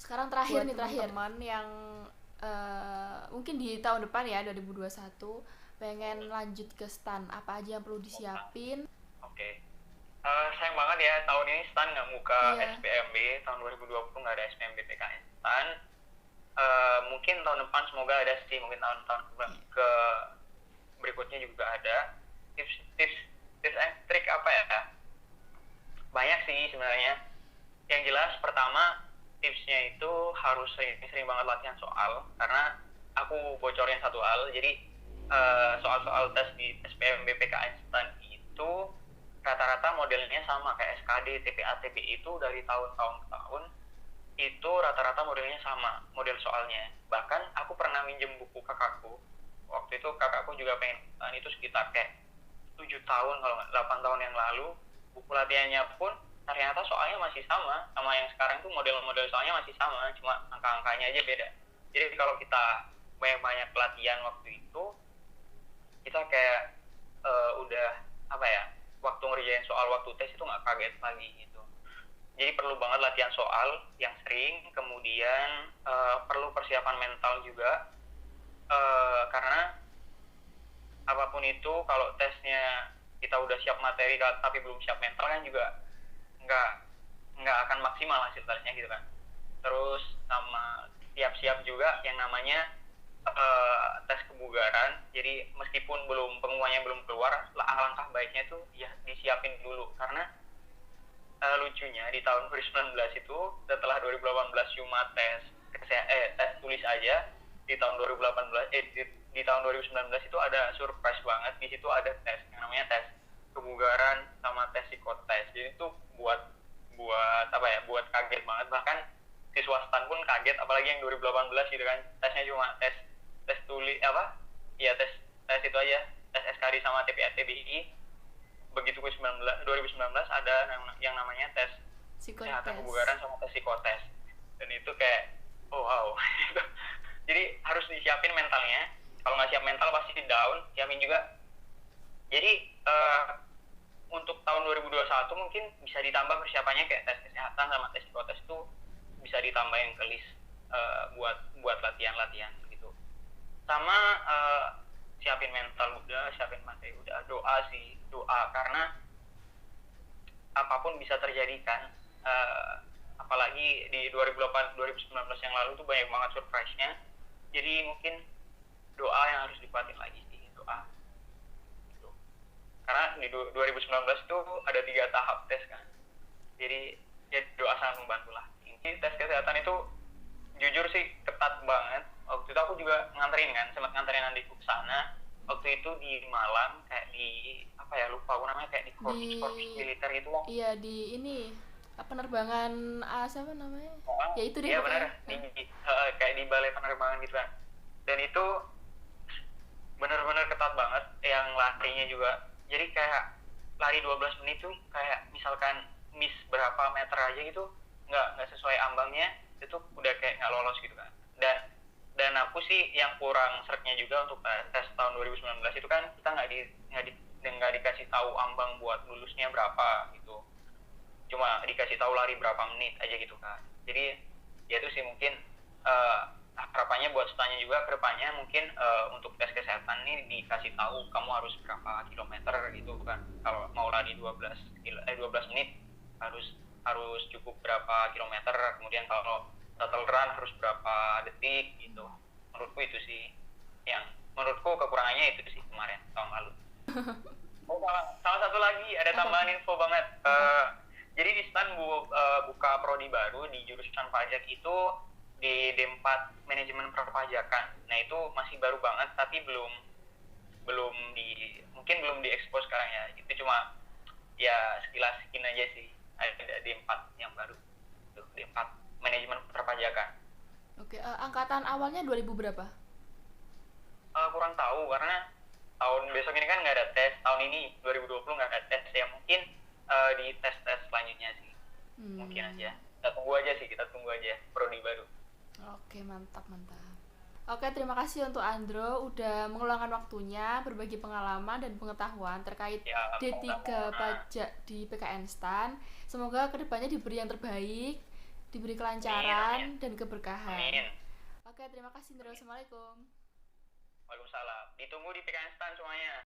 Sekarang terakhir buat nih, terakhir. teman-teman yang Mungkin di tahun depan ya, 2021 pengen lanjut ke STAN, apa aja yang perlu disiapin? Oke. Sayang banget ya tahun ini STAN nggak buka Iya. SPMB, tahun 2020 nggak ada SPMB PKN STAN. Mungkin tahun depan semoga ada sih, mungkin tahun-tahun ke berikutnya juga ada. Tips and trik apa ya? Banyak sih sebenarnya. Yang jelas pertama tipsnya itu harus sering banget latihan soal, karena aku bocorin satu hal. Jadi soal-soal tes di SPMB PKN STAN itu rata-rata modelnya sama kayak SKD, TPA, TPI itu dari tahun-tahun ke tahun itu rata-rata modelnya sama, model soalnya. Bahkan aku pernah minjem buku kakakku. Waktu itu kakakku juga pengen itu sekitar kayak 7 tahun kalau nggak 8 tahun yang lalu. Buku latihannya pun ternyata soalnya masih sama yang sekarang tuh, model-model soalnya masih sama, cuma angka-angkanya aja beda. Jadi kalau kita banyak-banyak latihan waktu itu, kita kayak udah apa ya, waktu ngerjain soal waktu tes itu nggak kaget lagi gitu. Jadi perlu banget latihan soal yang sering, kemudian perlu persiapan mental juga, karena apapun itu kalau tesnya kita udah siap materi tapi belum siap mental kan juga nggak nggak akan maksimal hasil tesnya gitu kan. Terus sama siap-siap juga yang namanya tes kebugaran. Jadi meskipun pengumumannya belum keluar, alangkah baiknya tuh ya disiapin dulu, karena lucunya di tahun 2019 itu setelah 2018 cuma tes tulis aja, di tahun 2018 di tahun 2019 itu ada surprise banget. Di situ ada tes yang namanya tes kebugaran sama tes psikotes. Jadi itu buat buat apa ya, buat kaget banget. Bahkan siswa STAN pun kaget, apalagi yang 2018 gitu kan, tesnya cuma tes tes tulis apa ya, tes tes itu aja, tes SKD sama TPA TBI. Begitu ke 2019 ada yang namanya tes kesehatan Psikotes. kebugaran sama tes psikotes, dan itu kayak oh wow. Jadi harus disiapin mentalnya. Kalau nggak siap mental pasti down. Siapin juga. Jadi untuk tahun 2021 mungkin bisa ditambah persiapannya, kayak tes kesehatan sama tes psikotes itu bisa ditambah yang ke list buat latihan-latihan gitu. Sama siapin mental udah, siapin materi udah, doa sih, doa, karena apapun bisa terjadi kan. Apalagi di 2019 yang lalu tuh banyak banget surprise-nya. Jadi mungkin doa yang harus dikuatin lagi sih, doa gitu. Karena di 2019 tuh ada 3 tahap tes kan. Jadi ya doa sangat membantu lah. Ini tes kesehatan itu jujur sih ketat banget. Waktu itu aku juga nganterin kan, sempat nganterin adikku ke sana. Waktu itu di Malang, kayak di apa ya, lupa aku namanya, kayak di Di korps militer gitu lah. iya, di ini penerbangan siapa namanya? Oh, Ya itu deh iya pokoknya. benar, kayak di balai penerbangan gitu kan. Dan itu benar-benar ketat banget, yang larinya juga. Jadi kayak lari 12 menit tuh kayak misalkan miss berapa meter aja gitu, nggak sesuai ambangnya, itu udah kayak nggak lolos gitu kan. Dan aku sih yang kurang seretnya juga untuk tes tahun 2019 itu kan, kita nggak dikasih tahu ambang buat lulusnya berapa gitu, cuma dikasih tahu lari berapa menit aja gitu kan. Jadi ya itu sih mungkin harapannya buat stanya juga ke depannya, mungkin untuk tes kesehatan ini dikasih tahu kamu harus berapa kilometer gitu kan. Kalau mau lari 12 menit harus harus cukup berapa kilometer, kemudian kalau total run harus berapa detik gitu. Menurutku itu sih yang menurutku kekurangannya, itu sih kemarin tahun lalu. Oh, salah satu lagi ada Apa? tambahan info banget. Apa? Jadi di STAN buka prodi baru di jurusan pajak itu, di D4 manajemen perpajakan. Nah itu masih baru banget, tapi belum belum di mungkin belum diekspos sekarang ya. Itu cuma ya sekilas skin aja sih. Ada D4 yang baru. Tuh, D4 manajemen perpajakan. Oke, angkatan awalnya 2000 berapa? Kurang tahu karena tahun besok ini kan nggak ada tes. Tahun ini 2020 nggak ada tes ya, mungkin di tes-tes selanjutnya sih. Mungkin aja. Kita tunggu aja prodi baru. Oke, mantap, mantap. Oke, terima kasih untuk Andro udah meluangkan waktunya berbagi pengalaman dan pengetahuan terkait Ya, D3 pajak di PKN STAN. Semoga kedepannya diberi yang terbaik, diberi kelancaran Amin. dan keberkahan. Amin. Oke, terima kasih Indro. Assalamualaikum. Waalaikumsalam. Ditunggu di PKN Stan semuanya.